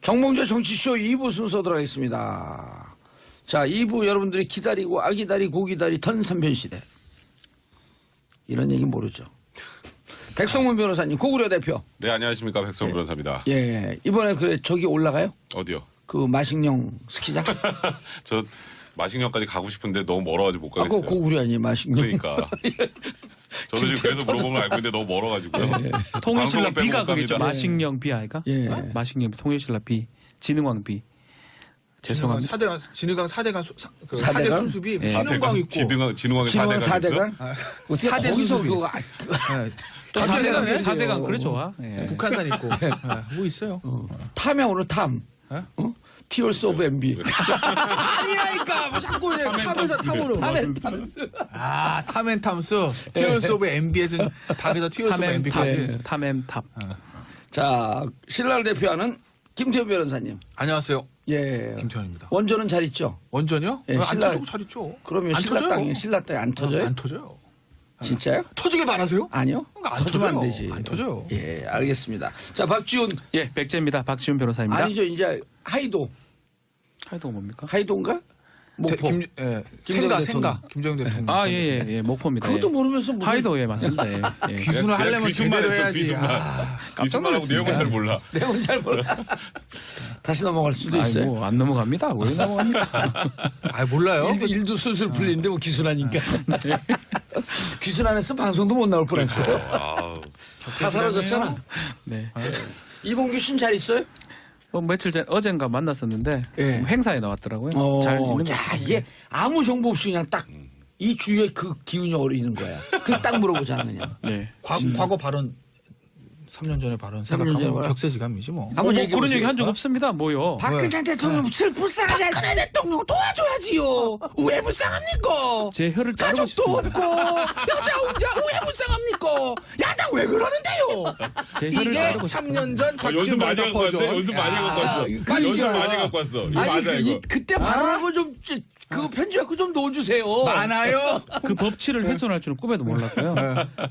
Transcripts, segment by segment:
정몽재 정치쇼 2부 순서 들어가겠습니다. 자, 2부 여러분들이 기다리고 아기다리 고기다리 던 3편 시대. 이런 얘기 모르죠. 백성문 변호사님, 고구려 대표. 네, 안녕하십니까. 백성문 변호사입니다. 예, 이번에 그래 저기 올라가요? 어디요? 그 마식령 스키장? 저 마식령까지 가고 싶은데 너무 멀어가지고 못 가겠어요. 아까 고구려 아니에요, 마식령? 그러니까. 저도 지금 계속 물어보는 걸 알고 있는데 너무 멀어가지고요. 통일신라 방송을 B가 빼고 거기죠. 갑니다. 마식령 B 아이가? 예. 마식령 B, 통일신라 B, 진흥왕 B. 죄송합니다. 진흥왕 4대강 그 4대강? 4대 순수비 예. 신흥광 있고 진흥왕의 진흥왕 4대강 4대강? 어떻게 사대 거기서 순수비. 그거 또 아, 4대강, 4대강 그래요. 그래 좋아. 예. 북한산 있고 뭐 있어요. 탐이야 오늘 탐. 어? 티얼스 오브 MB. 아니야니까 뭐 자꾸 이제 탐에서 탐으로. 아 탐앤탐스 티어스 오브 MB에서는 닭에서 티어스 오브 MB까지. 탐엠탑. 자, 신라를 대표하는 김태현 변호사님. 안녕하세요. 예. 김태현입니다. 원조는 잘 있죠? 원전이요? 예, 안 신라- 터지고 잘 있죠. 그러면 안 신라 터져요. 땅에 신라 땅에 안 터져요? 안 터져요. 진짜요? 터지게 말하세요? 아니요. 안 터지면 안 터져요. 되지. 안 터져요. 예, 알겠습니다. 자, 박지훈. 예, 백제입니다. 박지훈 변호사입니다. 아니죠. 이제 하이도. 하이도가 뭡니까? 하이도인가? 목포. 생가 대통령. 김정일 대통령. 아, 예, 목포입니다. 그것도 예. 모르면서 무슨 하이도, 예, 맞습니다. 예. 예. 귀순을 내가 하려면 귀순만 제대로 했어, 해야지. 귀순만. 아, 귀순만하고 내용을 잘 몰라. 내용은 잘 몰라. 다시 넘어갈 수도 아이, 있어요. 뭐, 안 넘어갑니다. 왜 넘어갑니까? 몰라요. 일도 술술 풀리는데 뭐 기순하니까. 기순 안 했으면 방송도 못 나올 뻔했어요. 아우. 다 사라졌잖아. 네. 이봉규 씨는 잘 있어요? 며칠 전, 어젠가 만났었는데, 예. 행사에 나왔더라고요. 잘 있는 거. 야, 이게 아무 정보 없이 그냥 딱 이 주위에 그 기운이 어리는 거야. 그 딱 물어보잖아, 그냥. 네. 과거 발언 3년 전에 발언 3년 전에 생각하면 발언. 격세지감이지 뭐. 한번 뭐 얘기해 그런 보세요. 얘기 한 적 없습니다. 뭐요? 박근혜 대통령 불쌍하지 않습니까? 대통령 도와줘야지요. 왜 불쌍합니까? 제 혀를 자르고 가족도 싶습니다. 없고 여자 혼자 왜 불쌍합니까? 야당 왜 그러는데요? 제 혀를 이게 자르고 싶습니다. 3년 전 연습 많이 박지원 갖고 왔네. 버전. 연습 많이 갖고 왔어. 그 연습 진짜. 많이 갖고 왔어. 이거 아니 맞아, 이거. 그때 발언하고 좀 그거 편집하고 좀 넣어주세요. 많아요. 그 법치를 훼손할 줄은 꿈에도 몰랐고요.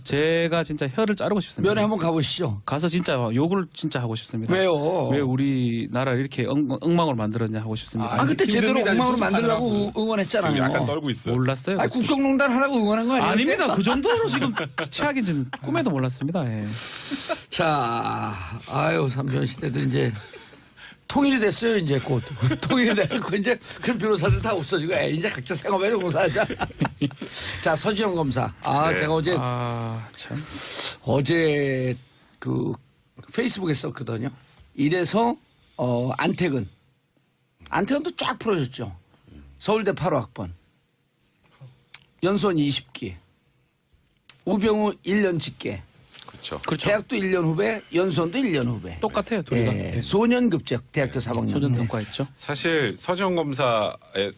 제가 진짜 혀를 자르고 싶습니다. 면회 한번 가보시죠. 가서 진짜 욕을 진짜 하고 싶습니다. 왜요? 왜 우리나라를 이렇게 엉망으로 만들었냐 하고 싶습니다. 아 그때 제대로 김정일이 엉망으로 수습하느라고. 만들려고 응원했잖아요. 지금 약간 떨고 있어. 몰랐어요. 아니 국정농단 하라고 응원한 거 아니에요? 아닙니다. 그 정도로 지금 최악인지는 꿈에도 몰랐습니다. 예. 자, 아유 삼전 시대도 이제 통일이 됐어요. 이제 곧 통일이 되고 이제 그 변호사들 다 없어지고 이제 각자 생업에 공사하자. 자 서지영 검사. 네. 제가 어제 참. 어제 그 페이스북에 썼거든요. 이래서 안태근도 쫙 풀어줬죠. 서울대 8호 학번 연수원 20기 우병우 1년 직계 그렇죠. 그렇죠. 대학도 1년 후배 연수원도 1년 후배 똑같아요. 둘이가. 예, 예. 소년급제 대학교 4학년 소년 등과했죠. 사실 서지영 검사의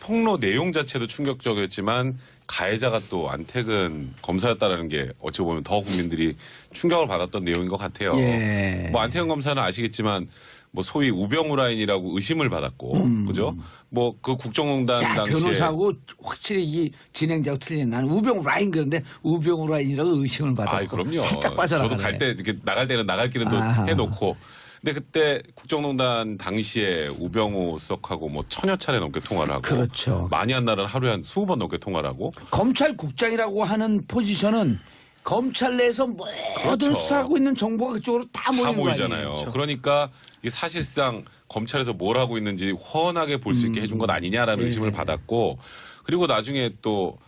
폭로 내용 자체도 충격적이었지만 가해자가 또 안태근 검사였다라는 게 어찌 보면 더 국민들이 충격을 받았던 내용인 것 같아요. 예. 뭐 안태근 검사는 아시겠지만 뭐 소위 우병우 라인이라고 의심을 받았고, 그죠? 뭐 그 국정농단 야, 당시에 변호사하고 확실히 이 진행자하고 틀리네. 나는 우병우 라인 그런데 우병우 라인이라고 의심을 받았고 아, 그럼요. 살짝 빠져나가네. 저도 갈 때 이렇게 나갈 때는 나갈 길은 또 아하. 해놓고. 근데 그때 국정농단 당시에 우병우 수석하고 뭐 1000여 차례 넘게 통화를 하고. 그렇죠. 많이 한 날은 하루에 한 20번 넘게 통화를 하고. 검찰국장이라고 하는 포지션은 검찰 내에서 모든 그렇죠. 수사하고 있는 정보가 그쪽으로 다 모이는 다 거 모이잖아요. 아니에요. 그러니까 이게 사실상 검찰에서 뭘 하고 있는지 훤하게 볼 수 있게 해준 것 아니냐라는 의심을 받았고, 그리고 나중에 또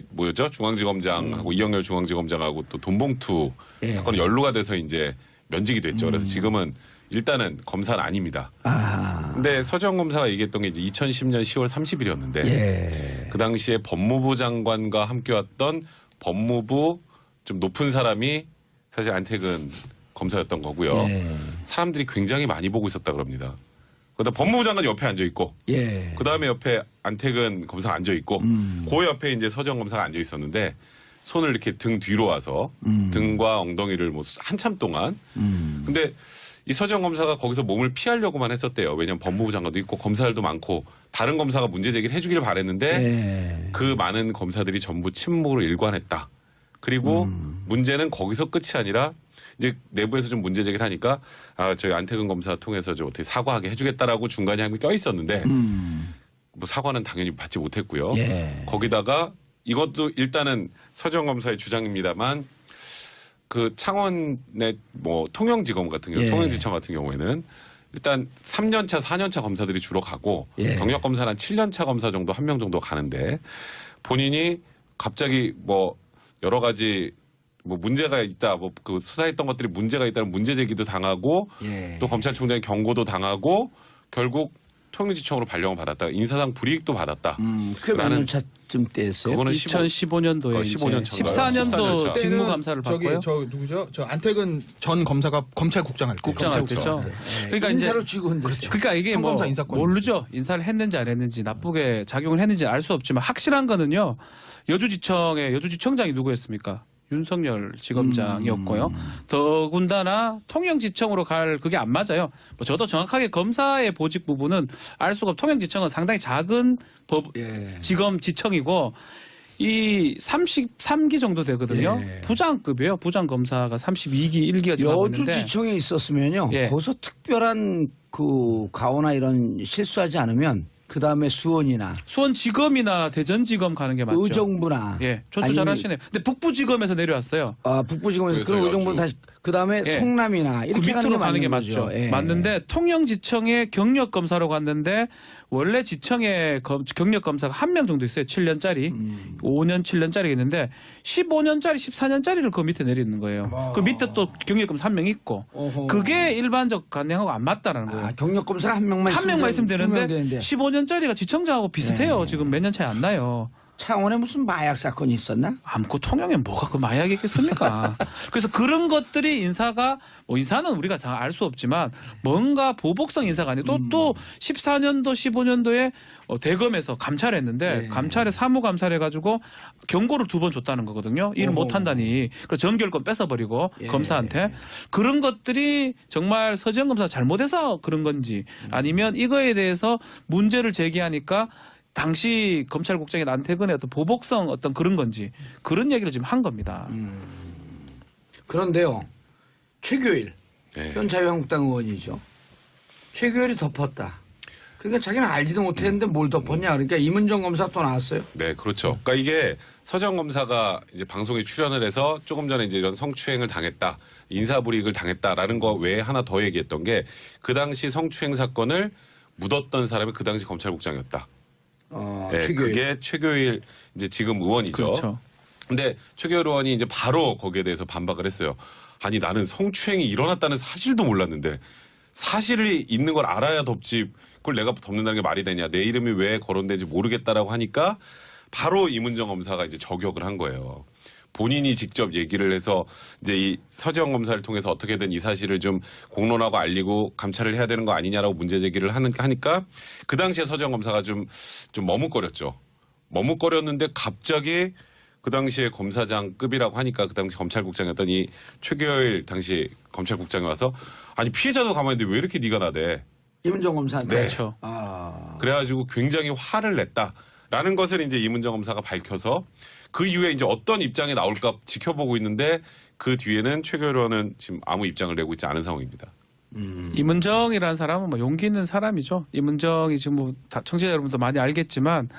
뭐였죠? 중앙지검장하고 이영렬 중앙지검장하고 또 돈봉투 예. 사건이 연루가 돼서 이제 면직이 됐죠. 그래서 지금은 일단은 검사는 아닙니다. 아, 근데 서지영 검사가 얘기했던 게 이제 2010년 10월 30일이었는데 예. 그 당시에 법무부 장관과 함께 왔던 법무부 좀 높은 사람이 사실 안태근 검사였던 거고요. 예. 사람들이 굉장히 많이 보고 있었다 그럽니다. 그러다 법무부 장관 옆에 앉아 있고, 예. 그 다음에 옆에 안태근 검사가 앉아 있고, 그 옆에 이제 서지영 검사가 앉아 있었는데 손을 이렇게 등 뒤로 와서 등과 엉덩이를 뭐 한참 동안. 근데 이 서지영 검사가 거기서 몸을 피하려고만 했었대요. 왜냐하면 법무부 장관도 있고 검사들도 많고 다른 검사가 문제 제기를 해주기를 바랬는데 예. 그 많은 검사들이 전부 침묵으로 일관했다. 그리고 문제는 거기서 끝이 아니라 이제 내부에서 좀 문제 제기를 하니까 저희 안태근 검사 통해서 좀 어떻게 사과하게 해주겠다라고 중간에 한 게 껴 있었는데 뭐 사과는 당연히 받지 못했고요. 예. 거기다가 이것도 일단은 서정 검사의 주장입니다만 그 창원의 뭐 통영지검 같은 경우, 예. 통영지청 같은 경우에는 일단 3년차, 4년차 검사들이 주로 가고 예. 경력 검사는 한 7년차 검사 정도 한 명 정도 가는데 본인이 갑자기 뭐 여러 가지 뭐 문제가 있다, 뭐 그 수사했던 것들이 문제가 있다는 문제 제기도 당하고 예. 또 검찰총장의 경고도 당하고 결국 통영지청으로 발령을 받았다. 인사상 불이익도 받았다. 그게 몇 라는- 년 차쯤 때였어요? 그거는 2015년도에 15년 전가요? 14년도 14년 차. 직무감사를 저기 받고요. 저 누구죠? 저 안태근 전 검사가 검찰국장 할 때. 국장할 때죠. 그러니까 이제 인사로 쥐고 흔들었죠. 그러니까 이게 뭐 평검사 인사권. 모르죠. 인사를 했는지 안 했는지 나쁘게 작용을 했는지 알 수 없지만 확실한 거는요. 여주지청의 여주지청장이 누구였습니까? 윤석열 지검장이었고요. 더군다나 통영지청으로 갈 그게 안 맞아요. 뭐 저도 정확하게 검사의 보직 부분은 알 수가 없고 통영지청은 상당히 작은 예. 지검지청이고 이 33기 정도 되거든요. 예. 부장급이에요. 부장검사가 32기 1기가 지나고 있는데 여주지청에 있었으면요. 예. 거기서 특별한 그 가오나 이런 실수하지 않으면 그 다음에 수원이나 수원지검이나 대전지검 가는 게 맞죠. 의정부나 예, 조수 아니면- 잘하시네요. 근데 북부지검에서 내려왔어요. 북부지검에서 그래서 그런 의정부를 여주. 다시 그 다음에 예. 성남이나 그 이렇게 밑으로 가는 게 맞는 거죠. 맞죠. 예. 맞는데 통영지청에 경력검사로 갔는데 원래 지청에 경력검사가 한 명 정도 있어요. 7년짜리. 5년, 7년짜리 있는데 15년짜리, 14년짜리를 그 밑에 내리는 거예요. 그 밑에 또 경력검사 한 명 있고. 어허. 그게 일반적 관행하고 안 맞다라는 거예요. 경력검사 한 명만 한 명만 있으면 두명 되는데 15년짜리가 지청장하고 비슷해요. 네. 지금 몇 년 차이 안 나요. 창원에 무슨 마약 사건이 있었나? 아무튼 통영에 뭐가 그 마약이 있겠습니까? 그래서 그런 것들이 인사가 뭐 인사는 우리가 다 알 수 없지만 뭔가 보복성 인사가 아니고 또 14년도 15년도에 대검에서 감찰했는데 네. 감찰에 사무감찰 해가지고 경고를 2번 줬다는 거거든요. 일을 어허. 못한다니. 그래서 전결권 뺏어버리고 예. 검사한테 그런 것들이 정말 서지현 검사 잘못해서 그런 건지 아니면 이거에 대해서 문제를 제기하니까 당시 검찰국장의 안태근의 어떤 보복성 어떤 그런 건지 그런 얘기를 지금 한 겁니다. 그런데요. 최교일 네. 현 자유한국당 의원이죠. 최교일이 덮었다. 그러니까 자기는 알지도 못했는데 뭘 덮었냐. 그러니까 이문정 검사 또 나왔어요. 네, 그렇죠. 그러니까 이게 서정 검사가 이제 방송에 출연을 해서 조금 전에 이제 이런 성추행을 당했다, 인사불이익을 당했다라는 거 외에 하나 더 얘기했던 게 그 당시 성추행 사건을 묻었던 사람이 그 당시 검찰국장이었다. 네, 최교일. 그게 최교일 이제 지금 의원이죠. 그렇죠. 근데 최교일 의원이 이제 바로 거기에 대해서 반박을 했어요. 아니 나는 성추행이 일어났다는 사실도 몰랐는데 사실이 있는 걸 알아야 덮지 그걸 내가 덮는다는 게 말이 되냐. 내 이름이 왜 거론된지 모르겠다라고 하니까 바로 이문정 검사가 이제 저격을 한 거예요. 본인이 직접 얘기를 해서 이제 이 서지현 검사를 통해서 어떻게든 이 사실을 좀 공론하고 알리고 감찰을 해야 되는 거 아니냐라고 문제 제기를 하니까 그 당시에 서지현 검사가 좀 머뭇거렸죠. 머뭇거렸는데 갑자기 그 당시에 검사장급이라고 하니까 그 당시 검찰국장이었던 이 최교일 당시 검찰국장이 와서 아니 피해자도 가만히 있는데 왜 이렇게 네가 나대. 이문정 검사한테. 네. 그렇죠. 그래가지고 굉장히 화를 냈다라는 것을 이제 이문정 검사가 밝혀서 그 이후에 이제 어떤 입장이 나올까 지켜보고 있는데 그 뒤에는 최교일 의원은 지금 아무 입장을 내고 있지 않은 상황입니다. 이문정이라는 사람은 뭐 용기 있는 사람이죠. 이문정이 지금 뭐 청취자 여러분도 많이 알겠지만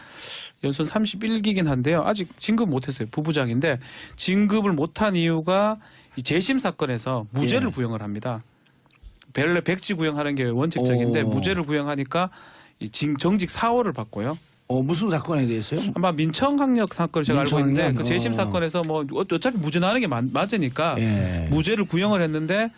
연순 31기긴 한데요. 아직 진급 못했어요. 부부장인데 진급을 못한 이유가 이 재심 사건에서 무죄를 예. 구형을 합니다. 원래 백지 구형하는 게 원칙적인데 오. 무죄를 구형하니까 이 정직 4호를 받고요. 무슨 사건에 대해서요? 아마 민청학력 사건을 제가 알고 있는데 민청학력? 그 재심 사건에서 뭐 어차피 무죄 나는 게 맞으니까 예. 무죄를 구형을 했는데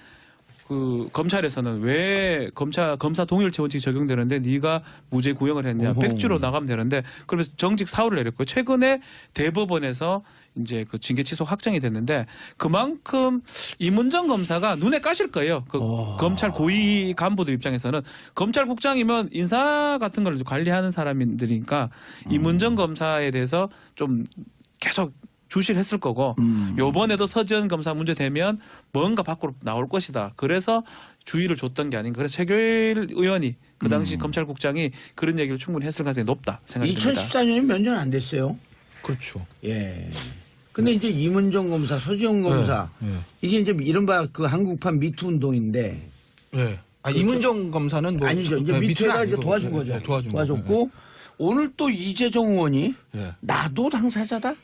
그 검찰에서는 왜 검사 동일체 원칙이 적용되는데 네가 무죄 구형을 했냐. 어허. 백지로 나가면 되는데 그러면서 정직 사유를 내렸고요. 최근에 대법원에서 이제 그 징계 취소 확정이 됐는데 그만큼 이문정 검사가 눈에 까실 거예요. 그 검찰 고위 간부들 입장에서는 검찰국장이면 인사 같은 걸 관리하는 사람들이니까 이문정 검사에 대해서 좀 계속 주시를 했을 거고 요번에도 서지현 검사 문제 되면 뭔가 밖으로 나올 것이다. 그래서 주의를 줬던 게 아닌가. 그래서 최교일 의원이 그 당시 검찰국장이 그런 얘기를 충분히 했을 가능성이 높다 생각이 듭니다. 2014년이 몇 년 안 됐어요. 그렇죠. 예. 근데 이제 이문정 검사, 서지영 검사 네. 이게 이제 이른바 그 한국판 미투 운동인데 네. 아, 이문정 검사는 뭐 아니죠. 이제 네, 미투에다 아니고. 이제 도와준 거죠. 네, 도와준 도와줬고 오늘 또 이재정 의원이 네. 나도 당사자다.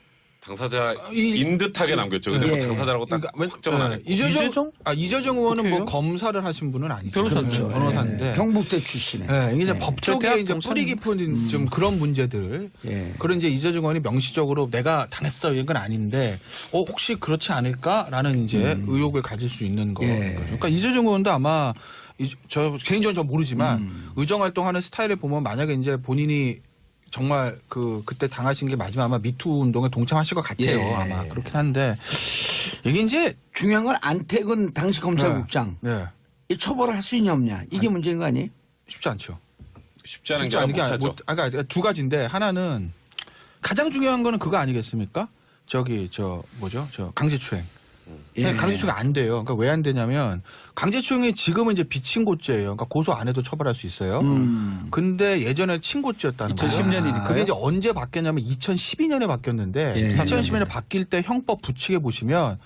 당사자인 듯하게 남겼죠. 근데 뭐 예. 당사자라고 딱 그러니까 확정은 안 네, 했고. 이재정 의원은 뭐 국회의원? 검사를 하신 분은 아니죠. 변호사죠. 변호사인데. 네. 경북대 출신에. 네, 이게 이제 네. 법 저 쪽에 대학 이제 동창- 뿌리 깊은 좀 그런 문제들. 예. 그런 이제 이재정 의원이 명시적으로 내가 당했어 이건 아닌데 혹시 그렇지 않을까라는 이제 의혹을 가질 수 있는 거죠. 예. 그러니까 이재정 의원도 아마 저 개인적으로 저 모르지만 의정 활동하는 스타일을 보면 만약에 이제 본인이 정말 그때 당하신 게 맞으면 아마 미투 운동에 동참하실 것 같아요. 예. 아마 그렇긴 한데 이게 이제 중요한 건 안택은 당시 검찰국장 네. 이 처벌을 할 수 있냐 없냐 이게 문제인 거 아니에요? 쉽지 않죠. 쉽지 않은 쉽지 게 않은 게 못하죠. 그러니까 두 가지인데 하나는 가장 중요한 거는 그거 아니겠습니까? 저 강제추행. 예. 강제추행이 안 돼요. 그러니까 왜 안 되냐면 강제추행이 지금은 이제 비친고죄예요. 그러니까 고소 안 해도 처벌할 수 있어요. 근데 예전에 친고죄였다는 거예요. 2010년이니까요. 그게 이제 언제 바뀌었냐면 2012년에 바뀌었는데 예. 2012년에 바뀔 때 형법 부칙에 보시면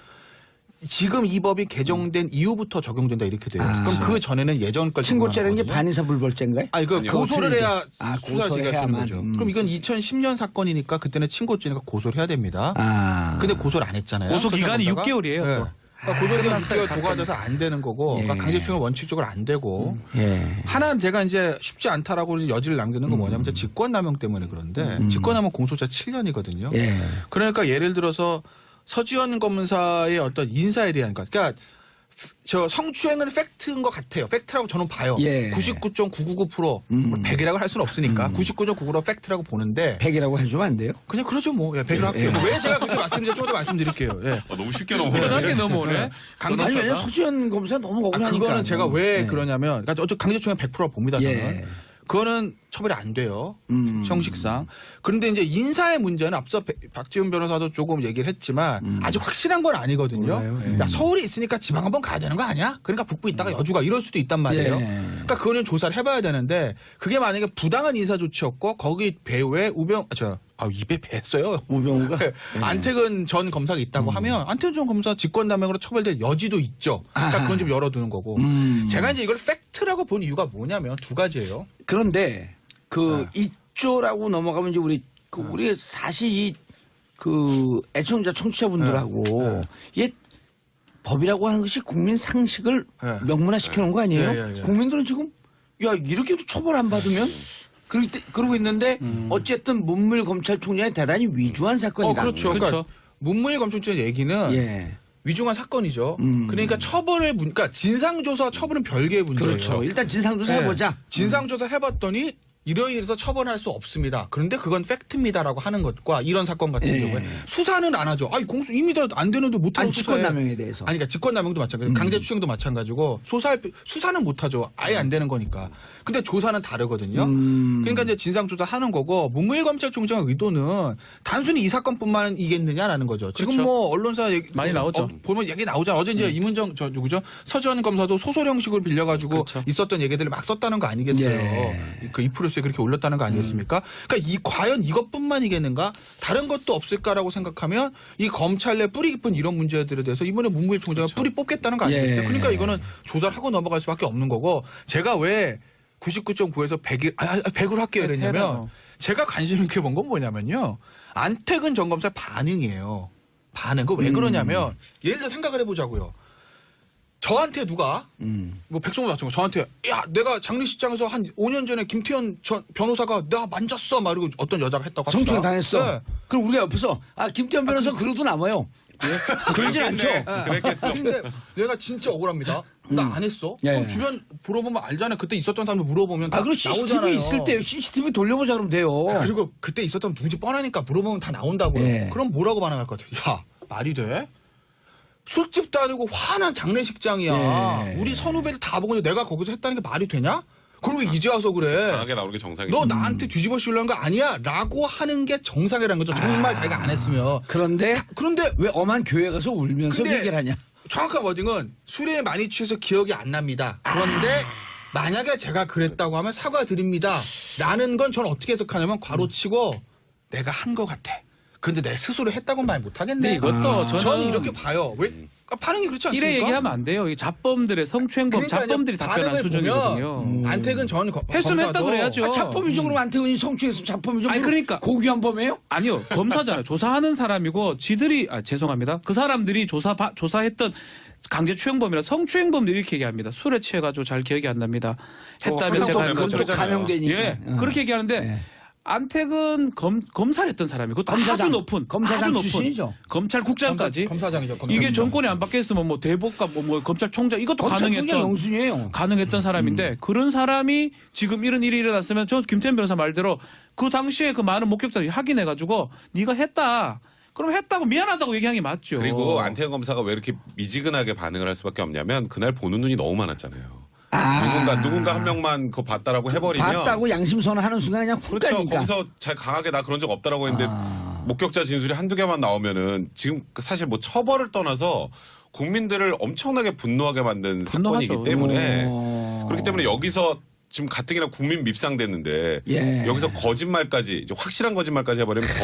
지금 이 법이 개정된 이후부터 적용된다 이렇게 돼요. 아. 그럼 그 전에는 예전 걸 친고죄라는 게 적용하는 거거든요. 반의사 불벌죄인가요? 아니 그 아니요. 고소를 해야 아, 수사지가 고소를 쓰는 해야만. 거죠. 그럼 이건 2010년 사건이니까 그때는 친고죄니까 고소를 해야 됩니다. 아. 근데 고소를 안 했잖아요. 고소 기간이 그러다가 6개월이에요. 네. 또. 그러니까 고소기간 끝났어요, 6개월 도과돼서 안 되는 거고 예. 그러니까 강제추행은 원칙적으로 안 되고 예. 하나는 제가 이제 쉽지 않다라고 여지를 남기는 건 뭐냐면 이제 직권남용 때문에 그런데 직권남용 공소자 7년이거든요. 예. 그러니까 예를 들어서 서지현 검사의 어떤 인사에 대한 것. 그러니까 저 성추행은 팩트인 것 같아요. 팩트라고 저는 봐요. 예. 99.999% 100이라고 할 수는 없으니까 99.99% 팩트라고 보는데 100이라고 해주면 안 돼요? 그냥 그러죠 뭐. 예, 100으로 할게요. 왜 제가 그렇게 말씀드릴지 조금 더 말씀드릴게요. 예. 너무 쉽게 편하게 넘어가네. 넘어오네. 아니 강제추행. 왜냐면 서지현 검사 너무 아, 억울하니까. 그거는 제가 왜 예. 그러냐면 그러니까 어쨌든 강제추행 100% 봅니다. 저는. 예. 그거는 처벌이 안 돼요. 형식상. 그런데 이제 인사의 문제는 앞서 박지훈 변호사도 조금 얘기를 했지만 아주 확실한 건 아니거든요. 몰라요. 예. 야, 서울에 있으니까 지방 한번 가야 되는 거 아니야? 그러니까 북부 있다가 여주가 이럴 수도 있단 말이에요. 예. 그러니까 그거는 조사를 해봐야 되는데 그게 만약에 부당한 인사 조치였고 거기 배후에 입에 뱄어요. 우병우가 안태근 전 검사가 있다고 하면 안태근 전 검사 직권남용으로 처벌될 여지도 있죠. 그러니까 그건 좀 열어두는 거고. 제가 이제 이걸 팩트라고 본 이유가 뭐냐면 두 가지예요. 그런데 그 이조라고 넘어가면 이제 우리 사실 그 애청자 청취자분들하고 이게 법이라고 하는 것이 국민 상식을 네. 명문화시켜 놓은 거 아니에요? 예, 예, 예. 국민들은 지금 야 이렇게도 처벌 안 받으면 그러고 있는데 어쨌든 문무일 검찰총장이 대단히 위주한 사건이다. 그렇죠. 그렇죠. 그러니까 문무일 검찰총장 얘기는 예. 위중한 사건이죠. 그러니까 그러니까 진상조사 처벌은 별개의 문제예요. 그렇죠. 일단 진상조사 네. 해보자. 진상조사 해봤더니 이러이러해서 처벌할 수 없습니다. 그런데 그건 팩트입니다라고 하는 것과 이런 사건 같은 예. 경우에 수사는 안 하죠. 아니 공수 이미 다 안 되는데 못하고 아니 직권남용에 대해서. 아니, 그러니까 직권남용도 마찬가지고 강제추행도 마찬가지고 수사는 못하죠. 아예 안 되는 거니까. 근데 조사는 다르거든요. 그러니까 이제 진상조사 하는 거고 문무일 검찰총장의 의도는 단순히 이 사건뿐만이겠느냐라는 거죠. 지금 그렇죠. 뭐 언론사 얘기 많이 나오죠. 보면 얘기 나오잖아요. 어제 이제 이문정 누구죠? 서지현 검사도 소설 형식을 빌려가지고 그렇죠. 있었던 얘기들을 막 썼다는 거 아니겠어요? 예. 그 이프로스에 그렇게 올렸다는 거 아니겠습니까? 그러니까 과연 이것뿐만이겠는가? 다른 것도 없을까라고 생각하면 이 검찰 내 뿌리 깊은 이런 문제들에 대해서 이번에 문무일 총장은 뿌리 뽑겠다는 거 아니겠어요? 예. 그러니까 이거는 조사를 하고 넘어갈 수밖에 없는 거고 제가 왜 99.9에서 100으로 할게요 이랬냐면 해라. 제가 관심 있게 본 건 뭐냐면요. 안태근 전 검사 반응이에요. 반응. 그거 왜 그러냐면 예를 들어 생각을 해보자고요. 저한테 누가 뭐 백성호 같은 거 저한테 야 내가 장례식장에서 한 5년 전에 김태현 전 변호사가 나 만졌어 막 이러고 어떤 여자가 했다고 합시다. 성추행 당했어. 네. 그럼 우리가 옆에서 김태현 변호사 그러도 남아요. 그러진 않죠. 그랬겠어. 근데 내가 진짜 억울합니다. 나 안 했어. 예. 그럼 주변 물어보면 알잖아요. 그때 있었던 사람들 물어보면 다 그리고 CCTV 나오잖아요. 있을 때 CCTV 돌려보자 그러면 돼요. 그리고 그때 있었던 누군지 뻔하니까 물어보면 다 나온다고요. 예. 그럼 뭐라고 반응할 것 같아요? 야 말이 돼? 술집도 아니고 화난 장례식장이야. 예. 우리 선후배들 다 보고 내가 거기서 했다는 게 말이 되냐? 그리고 이제 와서 그래. 강하게 나오는 게 정상이죠. 너 나한테 뒤집어 씌우려는 거 아니야? 라고 하는 게 정상이라는 거죠. 정말 자기가 안 했으면. 그런데 그런데 왜 엄한 교회 가서 울면서 근데 얘기를 하냐? 정확한 워딩은 술에 많이 취해서 기억이 안 납니다. 그런데 만약에 제가 그랬다고 하면 사과드립니다. 라는 건 저는 어떻게 해석하냐면 괄호치고 내가 한 것 같아. 근데 내 스스로 했다고는 말 못하겠네. 근데 이것도 저는 이렇게 봐요. 왜 반응이 그렇지 않습니까? 이래 얘기하면 안 돼요. 이 자범들의 성추행범, 그러니까요. 자범들이 답변한 반응을 수준이거든요. 보면 안택은 전 했으면 했다 그래야죠. 아, 자범이죠. 그럼 안태근이 성추행했으면 자범이죠. 아니, 그러니까. 고귀한 범이에요? 아니요, 검사잖아요. 조사하는 사람이고 지들이 죄송합니다. 그 사람들이 조사했던 강제추행범이나 성추행범들 이렇게 얘기합니다. 술에 취해가지고 잘 기억이 안 납니다. 했다면 제가 한 그건 거죠. 또 또 감형되니까. 예, 응. 그렇게 얘기하는데 네. 안택은 검사를 했던 사람이고 또 검사장, 아주 높은 검사장 아주 높은 출신이죠. 검찰국장까지 검사장이죠. 검사장. 이게 정권이 안 바뀌었으면 뭐 대법관 뭐 검찰총장 이것도 검찰총장 가능했던 영순이에요. 가능했던 사람인데 그런 사람이 지금 이런 일이 일어났으면 저 김태현 변호사 말대로 그 당시에 그 많은 목격자들이 확인해가지고 네가 했다. 그럼 했다고 미안하다고 얘기한 게 맞죠. 그리고 안태근 검사가 왜 이렇게 미지근하게 반응을 할 수밖에 없냐면 그날 보는 눈이 너무 많았잖아요. 누군가 한 명만 그거 봤다라고 해버리면 봤다고 양심선언 하는 순간 그냥 훅 그렇죠. 가니까. 거기서 잘 강하게 나 그런 적 없다라고 했는데 목격자 진술이 한두 개만 나오면은 지금 사실 뭐 처벌을 떠나서 국민들을 엄청나게 분노하게 만든 분노하죠. 사건이기 때문에 오. 그렇기 때문에 여기서 지금 가뜩이나 국민 밉상됐는데 예. 여기서 거짓말까지 이제 확실한 거짓말까지 해버리면 더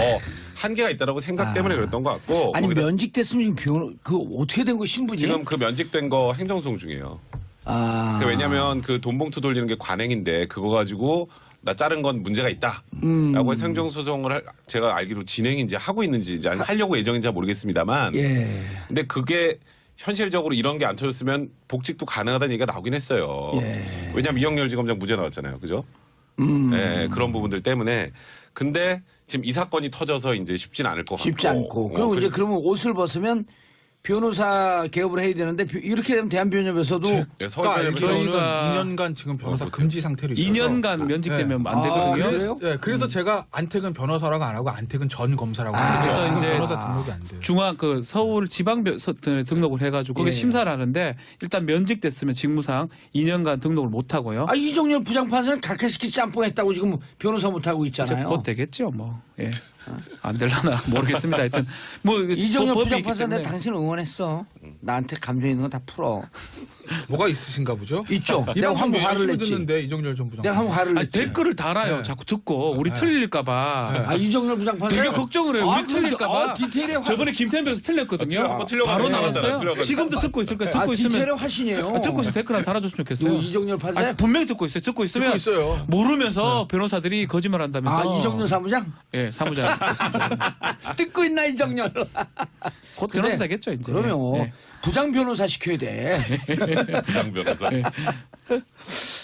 한계가 있다라고 생각 때문에 그랬던 것 같고 아니 거기다 면직됐으면 그 어떻게 된 거 신분이? 지금 그 면직된 거 행정소송 중이에요. 아. 왜냐하면 그 돈 봉투 돌리는 게 관행인데 그거 가지고 나 자른 건 문제가 있다라고 해서 행정소송을 제가 알기로 진행인지 하고 있는지 이제 하려고 예정인지 모르겠습니다만 예. 근데 그게 현실적으로 이런 게 안 터졌으면 복직도 가능하다는 얘기가 나오긴 했어요. 예. 왜냐하면 이영렬 지검장 무죄 나왔잖아요. 그죠? 네, 그런 부분들 때문에 근데 지금 이 사건이 터져서 이제 쉽진 않을 것 같고 쉽지 않고. 그리고 이제 그러면 옷을 벗으면 변호사 개업을 해야 되는데 이렇게 되면 대한변협에서도 네, 그러니까 알기로는 저희가 2년간 지금 변호사 금지 상태로 있어서 2년간 면직되면 네. 안 되거든요. 그래요? 네, 그래서 제가 안택은 변호사라고 안 하고 안택은 전 검사라고 하는데 그래서 지금 이제 변호사 등록이 안 돼요. 중앙 그 서울 지방 등록을 해가지고 거기 예. 심사를 하는데 일단 면직됐으면 직무상 2년간 등록을 못 하고요. 아 이정렬 부장판사는 각하시키 짬뽕했다고 지금 변호사 못 하고 이제 있잖아요. 곧 되겠죠, 뭐. 예. 안 될라나 모르겠습니다. 하여튼 뭐 이정렬 법이 있기 부장판사 내가 때문에. 당신 응원했어. 나한테 감정 있는 건 다 풀어. 뭐가 있으신가 보죠? 있죠. 이 내가 방송 한번 화를 열심히 냈지. 듣는데 이정렬 전 부장. 내가 한번 화를 아니, 냈지. 댓글을 달아요. 네. 자꾸 듣고 우리 틀릴까봐. 아 이정렬 부장판사 되게 걱정을 해요. 우리 틀릴까봐. 디테일에 저번에 김태현 변호사 틀렸거든요. 한번 틀려가지고 바로 나갔잖아요. 나갔어요. 틀려가지고. 지금도 듣고 있을 거예요. 듣고 디테일에 있으면 화신이에요. 듣고 있으면 댓글 하나 달아줬으면 좋겠어요. 이정렬 판사. 아니, 분명히 듣고 있어요. 듣고 있으면 듣고 있어요. 모르면서 변호사들이 거짓말 한다면서. 아 이정렬 사무장 예, 사무장. 듣고 있나 이정렬. 곧 변호사 되겠죠, 이제. 그러면 예. 부장 변호사 시켜야 돼. 부장 변호사. 예.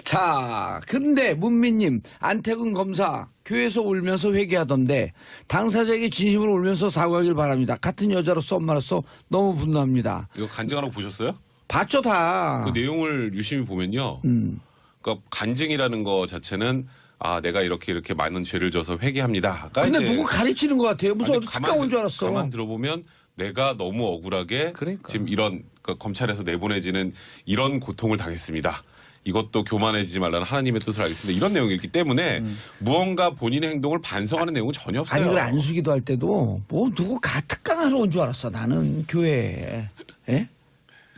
자, 근데 문민님 안태근 검사 교회에서 울면서 회개하던데 당사자에게 진심으로 울면서 사과하길 바랍니다. 같은 여자로서 엄마로서 너무 분노합니다. 이거 간증하는 거 보셨어요? 봤죠 다. 그 내용을 유심히 보면요. 그러니까 간증이라는 거 자체는 아 내가 이렇게 많은 죄를 져서 회개합니다가 근데 이제 누구 가르치는 것 같아요. 무슨 아니, 어디 특강 온 줄 알았어. 가만 들어보면 내가 너무 억울하게 그러니까. 지금 이런 검찰에서 내보내지는 이런 고통을 당했습니다. 이것도 교만해지지 말라는 하나님의 뜻을 알겠습니다. 이런 내용이기 때문에 무언가 본인의 행동을 반성하는 내용은 전혀 없어요. 아니 그래 안수기도 할 때도 뭐 누구 특강하러 온 줄 알았어. 나는 교회에. 예?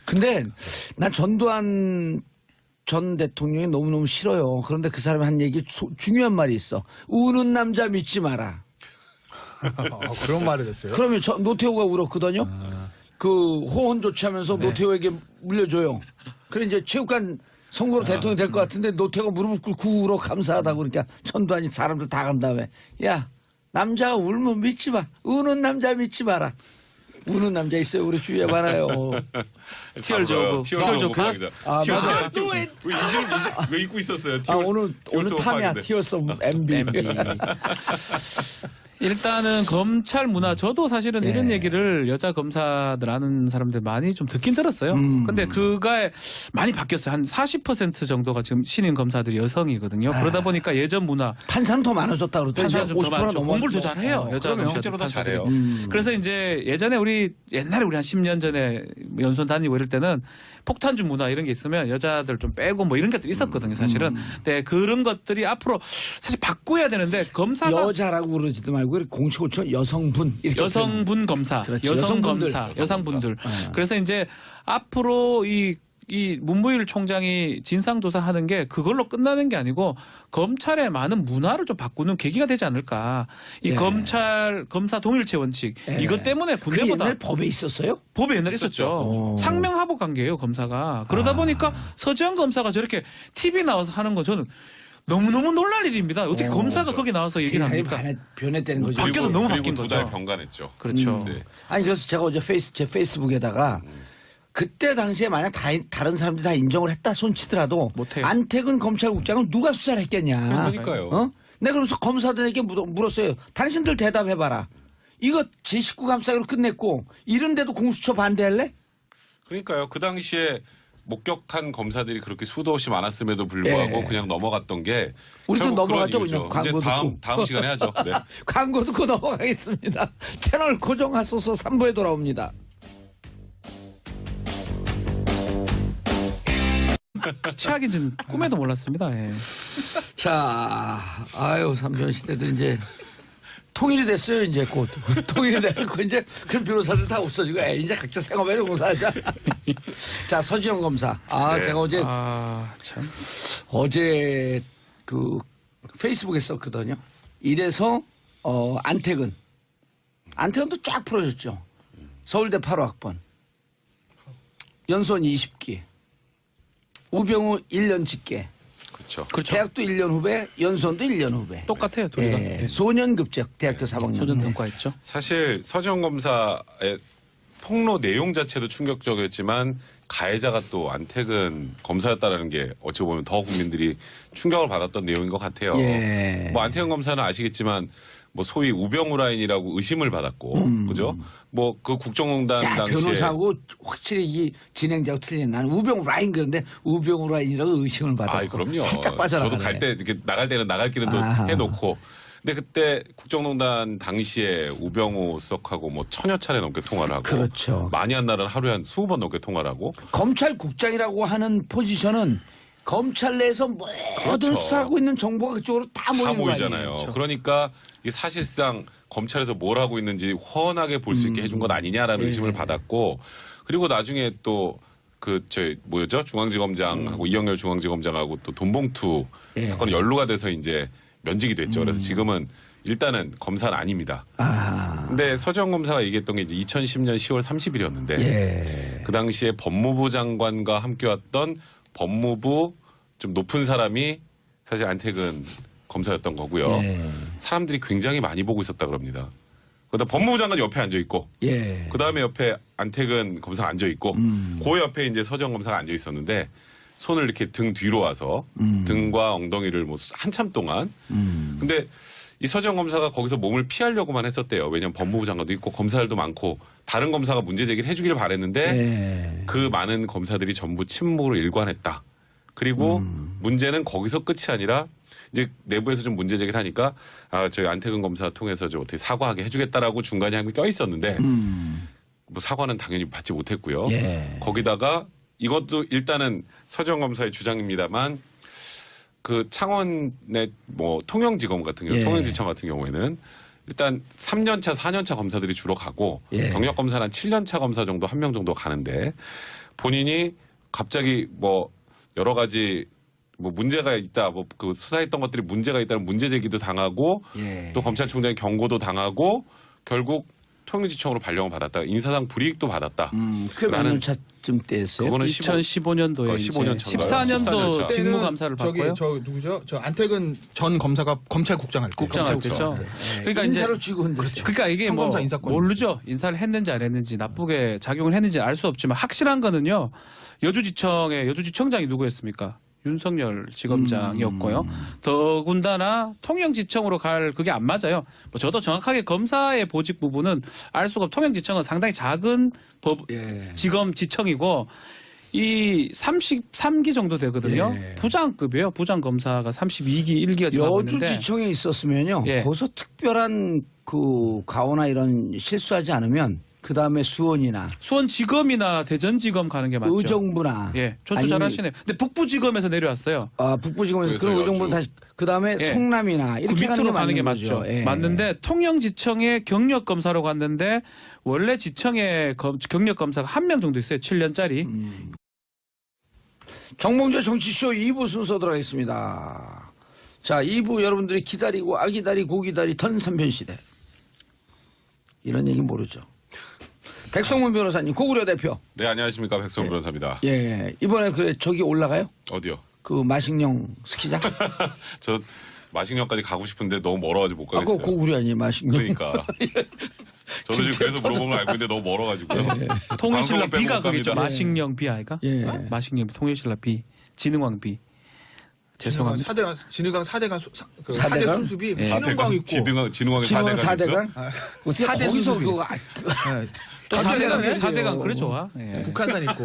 근데 난 전두환 전 대통령이 너무너무 싫어요. 그런데 그 사람이 한 얘기 중요한 말이 있어. 우는 남자 믿지 마라. 그런 말을 했어요. 그러면 노태우가 울었거든요. 그 호언 조치하면서 노태우에게 물려줘요. 그래 이제 체육관 선거로 대통령이 될 것 같은데 노태우가 무릎을 꿇고 울어 감사하다고 그러니까 전두환이 사람들 다 간 다음에 야 남자가 울면 믿지 마. 우는 남자 믿지 마라. 우는 남자 있어요. 우리 주위에 많아요. 티얼조브. 티얼조브 아, 맞아. 왜 입고 있었어요? 오늘 탐이야. 티어스 MB. 일단은 검찰 문화 저도 사실은 이런 얘기를 여자 검사들 아는 사람들 많이 좀 듣긴 들었어요. 근데 그가 많이 바뀌었어요. 한 40% 정도가 지금 신임 검사들이 여성이거든요. 그러다 보니까 예전 문화 판사는 더 많아졌다 그러더니 판사는 좀 더 많죠. 공부를 더 잘해요. 여자 그러면 검사들 실제로 더 판사들이. 잘해요. 그래서 이제 예전에 옛날에 우리 한 10년 전에 연수원 다니고 이럴 때는 폭탄주 문화 이런 게 있으면 여자들 좀 빼고 뭐 이런 것들이 있었거든요. 사실은. 근데 그런 것들이 앞으로 사실 바꿔야 되는데 검사가 여자라고 그러지도 말고 공식으로 쳐 여성분 이렇게 여성분 검사, 그렇지. 여성 여성분들. 검사, 여성분들. 그래서 이제 앞으로 이 이 문무일 총장이 진상조사하는 게 그걸로 끝나는 게 아니고 검찰의 많은 문화를 좀 바꾸는 계기가 되지 않을까. 이 예. 검사 동일체 원칙 예. 이것 때문에 그 군대보다 옛날 법에 있었어요? 법에 옛날에 있었죠. 있었죠. 상명하복 관계예요 검사가. 그러다 보니까 서지현 검사가 저렇게 TV 나와서 하는 건 저는 너무너무 놀랄 일입니다. 어떻게 검사가 거기 나와서 얘기를 세상이 합니까? 변했다는 거죠. 바뀌어도 너무 바뀐 그리고 거죠. 2달 병간했죠. 그렇죠. 네. 아니 그래서 제가 어제 제 페이스북에다가 그때 당시에 만약 다른 사람들이 다 인정을 했다 손치더라도 못해요. 안태근 검찰국장을 누가 수사를 했겠냐. 그러니까요. 어? 내가 그러면서 검사들에게 물었어요. 당신들 대답해봐라. 이거 제19 감사기로 끝냈고 이런데도 공수처 반대할래? 그러니까요. 그 당시에 목격한 검사들이 그렇게 수도 없이 많았음에도 불구하고 예. 그냥 넘어갔던 게 우리도 결국 넘어갔죠, 그런 이유죠. 그냥 광고 이제 듣고. 다음 시간에 하죠. 네. 광고 듣고 넘어가겠습니다. 채널 고정하소서 3부에 돌아옵니다. 최악인지는 꿈에도 몰랐습니다. 예. 자, 아유, 삼전시대도 이제 통일이 됐어요, 이제 곧. 통일이 되고 이제 그 변호사들 다 없어지고, 에이, 이제 각자 생업에 공사하자. 자, 서지영 검사. 아, 네. 제가 참. 어제 그 페이스북에 썼거든요. 이래서, 안태근도 쫙 풀어줬죠. 서울대 8호학번. 연수원 20기. 우병우 1년 직계. 그렇죠. 그렇죠. 대학도 1년 후배, 연수원도 1년 후배. 똑같아요, 둘이가. 예, 예. 소년급제 대학교 4학년. 소년 등과했죠. 사실 서지영 검사의 폭로 내용 자체도 충격적이었지만 가해자가 또 안태근 검사였다라는 게 어찌 보면 더 국민들이 충격을 받았던 내용인 것 같아요. 예. 뭐 안태근 검사는 아시겠지만 뭐 소위 우병우 라인이라고 의심을 받았고, 그죠? 뭐 그 국정농단 야, 당시에 변호사하고 확실히 이 진행자하고 틀린. 나는 우병우 라인 그런데 우병우 라인이라고 의심을 받았고. 아, 그럼요. 살짝 빠져나가네. 저도 갈 때 이렇게 나갈 때는 나갈 길은 또 아하. 해놓고. 근데 그때 국정농단 당시에 우병우 수석하고 뭐 1000여 차례 넘게 통화를 하고. 그렇죠. 많이 한 날은 하루에 한 20번 넘게 통화를 하고. 검찰국장이라고 하는 포지션은 검찰 내에서 모든 그렇죠. 수사하고 있는 정보가 그쪽으로 다 다 모이는 거 모이잖아요. 아니에요. 그러니까 이게 사실상 검찰에서 뭘 하고 있는지 훤하게 볼 수 있게 해준 것 아니냐라는 예. 의심을 받았고, 그리고 나중에 또 뭐였죠? 중앙지검장하고 이영렬 중앙지검장하고 또 돈봉투 예. 사건이 연루가 돼서 이제 면직이 됐죠. 그래서 지금은 일단은 검사는 아닙니다. 아, 근데 서지영 검사가 얘기했던 게 이제 2010년 10월 30일이었는데 예. 그 당시에 법무부 장관과 함께 왔던 법무부 좀 높은 사람이 사실 안태근 검사였던 거고요. 예. 사람들이 굉장히 많이 보고 있었다 그럽니다. 그다음 법무부 장관 옆에 앉아 있고, 예. 그 다음에 옆에 안태근 검사 앉아 있고, 그 옆에 이제 서지영 검사가 앉아 있었는데 손을 이렇게 등 뒤로 와서 등과 엉덩이를 뭐 한참 동안. 근데 이 서지영 검사가 거기서 몸을 피하려고만 했었대요. 왜냐하면 법무부 장관도 있고 검사들도 많고 다른 검사가 문제 제기를 해주기를 바랬는데 예. 그 많은 검사들이 전부 침묵으로 일관했다. 그리고 문제는 거기서 끝이 아니라 이제 내부에서 좀 문제 제기를 하니까 저희 안태근 검사 통해서 좀 어떻게 사과하게 해주겠다라고 중간에 한 게 껴 있었는데 뭐 사과는 당연히 받지 못했고요. 예. 거기다가 이것도 일단은 서지영 검사의 주장입니다만 그 창원의 뭐 통영지검 같은 경우, 예. 통영지청 같은 경우에는 일단 3년차, 4년차 검사들이 주로 가고 예. 경력 검사는 한 7년차 검사 정도 한 명 정도 가는데 본인이 갑자기 뭐 여러 가지 뭐 문제가 있다, 뭐 그 수사했던 것들이 문제가 있다는 문제 제기도 당하고 예. 또 검찰총장의 경고도 당하고 결국 통영지청으로 발령을 받았다. 인사상 불이익도 받았다. 그게 몇 라는- 년 차쯤 때였어요? 그거는 2015년도에 15년 차인가요? 14년도 14년 차. 직무 감사를 저기 받고요. 저 누구죠? 저 안태근 전 검사가 검찰국장 할 때. 국장할 때죠. 그러니까 이제 인사로 쥐고 그러니까 이게 뭐 평검사 인사권. 모르죠. 인사를 했는지 안 했는지 나쁘게 작용을 했는지 알 수 없지만 확실한 거는요. 여주지청장이 누구였습니까? 윤석열 지검장이었고요. 더군다나 통영지청으로 갈 그게 안 맞아요. 뭐 저도 정확하게 검사의 보직 부분은 알 수가 없고 통영지청은 상당히 작은 예. 지검지청이고 이 33기 정도 되거든요. 예. 부장급이에요. 부장검사가 32기 1기가 지나고 있는데 여주지청에 있었으면요. 예. 거기서 특별한 그 가오나 이런 실수하지 않으면 그 다음에 수원이나 수원지검이나 대전지검 가는 게 맞죠. 의정부나 예, 조수 아니면- 잘하시네요. 근데 북부지검에서 내려왔어요. 북부지검에서 그래서 그런 의정부는 여주. 다시 그 다음에 예. 성남이나 그 이렇게 밑으로 가는 게 맞는 거죠. 맞죠. 예. 맞는데 통영지청에 경력검사로 갔는데 원래 지청에 경력검사가 한 명 정도 있어요. 7년짜리. 정봉재 정치쇼 2부 순서 들어가겠습니다. 자, 2부 여러분들이 기다리고 아기다리 고기다리 던 3편 시대. 이런 얘기 모르죠. 백성문 변호사님, 고구려 대표. 네, 안녕하십니까. 백성 변호사입니다. 예, 이번에 그래 저기 올라가요? 어디요? 그 마식령 스키장? 저 마식령까지 가고 싶은데 너무 멀어가지고 못 아, 가겠어요. 그거 고구려 아니에요, 마식령? 그러니까. 저도 지금 그래서 물어보면 알고 있는데 너무 멀어가지고요. 통일신라 방송을 빼고 B가 못 그겠죠. 갑니다. 마식령 B 아이가? 예. 마식령 통일신라 B, 진흥왕 B. 죄송합니다. 진흥강 4대강 그 사대강? 4대 순수비 예. 신흥광 있고 진흥왕의 진흥왕 4대강 4대강? 어떻게 사대 거기서 순수비. 그거 예. 또 사대강 4대강, 해야 4대강 돼요. 그래 좋아. 예. 북한산 있고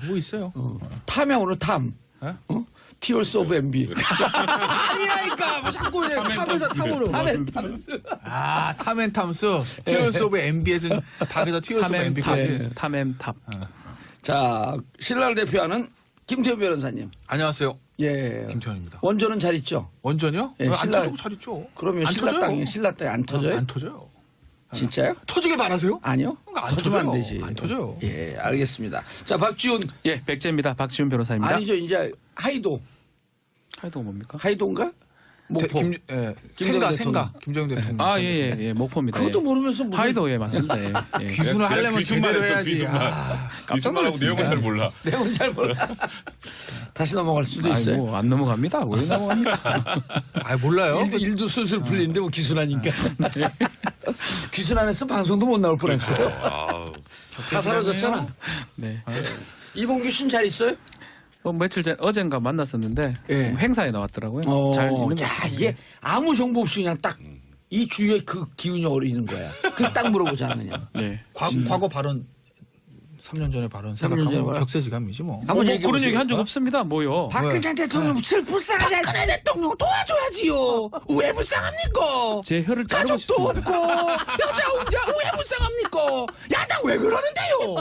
뭐 있어요? 탐이야 오늘 탐. 예? 어? Tears of MB. 아니라니까 뭐 자꾸 그냥 탐에서 탐으로. 아 탐앤탐스 티어스 오브 MB에서는 박에서 티어스 오브 MB까지. 탐엠탑. 자, 신라를 대표하는 김태현 변호사님. 안녕하세요. 예. 김태현입니다. 원조는 잘 있죠? 원전이요? 예, 안 신라- 터지고 잘 있죠. 그러면 안 신라 터져요. 땅이 신라 땅이 안 터져요? 안 터져요. 진짜요? 터지게 말하세요? 아니요. 안 터지면 안 터져요. 되지. 안 터져요. 예, 알겠습니다. 자, 박지훈. 예, 백제입니다. 박지훈 변호사입니다. 아니죠. 이제 하이도. 하이도가 뭡니까? 하이도인가? 목포. 생가 대통령. 김정은 대통령. 아, 예, 목포입니다. 그것도 예. 모르면서 무슨 하이도 예, 맞습니다. 예. 예. 귀순을 하려면 귀순만 제대로 했어, 해야지. 귀순만. 아, 귀순만하고 내용을 잘 몰라. 내용은 잘 몰라. 다시 넘어갈 수도 아니, 있어요. 뭐, 안 넘어갑니다. 왜 넘어갑니까? 아 몰라요. 일도 슬슬 풀리는데 뭐 기순하니까. 기순 안 했으면 방송도 못 나올 뻔했어요. 아, 다 사라졌잖아. 네. 이봉규 씨는 잘 있어요? 며칠 전 어젠가 만났었는데 예. 행사에 나왔더라고요. 잘 있는 것 야, 같아요. 이게 아무 정보 없이 그냥 딱 이 주위에 그 기운이 어리는 거야. 그 딱 물어보잖아, 그냥. 네. 과거 발언 3년 전에 발언 3년 전에 생각하면 발언. 격세지감이지 뭐. 한번 뭐 얘기해 그런 보세요. 얘기 한 적 없습니다. 뭐요? 박근혜 대통령 불쌍하게 박근혜 대통령 도와줘야지요. 왜 불쌍합니까? 제 혀를 자르고 가족도 싶습니다. 없고 여자 혼자 왜 불쌍합니까? 야당 왜 그러는데요?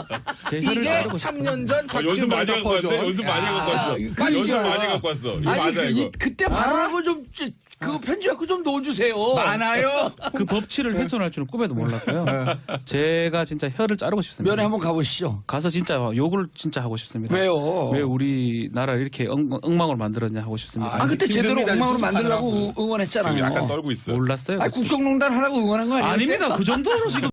제 혀를 이게 자르고 싶습니다. 3년 전 연습 박지원 많이 갖고 왔네. 버전. 연습 많이 갖고 왔어. 그러니까. 연습 많이 갖고 왔어. 이거 아니 맞아, 이거. 그때 발언하고 좀 그거 편집하고 좀 넣어주세요. 많아요. 그 법치를 훼손할 줄은 꿈에도 몰랐고요. 제가 진짜 혀를 자르고 싶습니다. 면회 한번 가보시죠. 가서 진짜 욕을 진짜 하고 싶습니다. 왜요? 왜 우리나라를 이렇게 엉망으로 만들었냐 하고 싶습니다. 아 그때 제대로 김정민이 엉망으로 수습하느라고. 만들려고 지금 응원했잖아요. 약간 떨고 있어. 몰랐어요. 아니 국정농단 하라고 응원한 거 아니에요? 아닙니다. 그 정도로 지금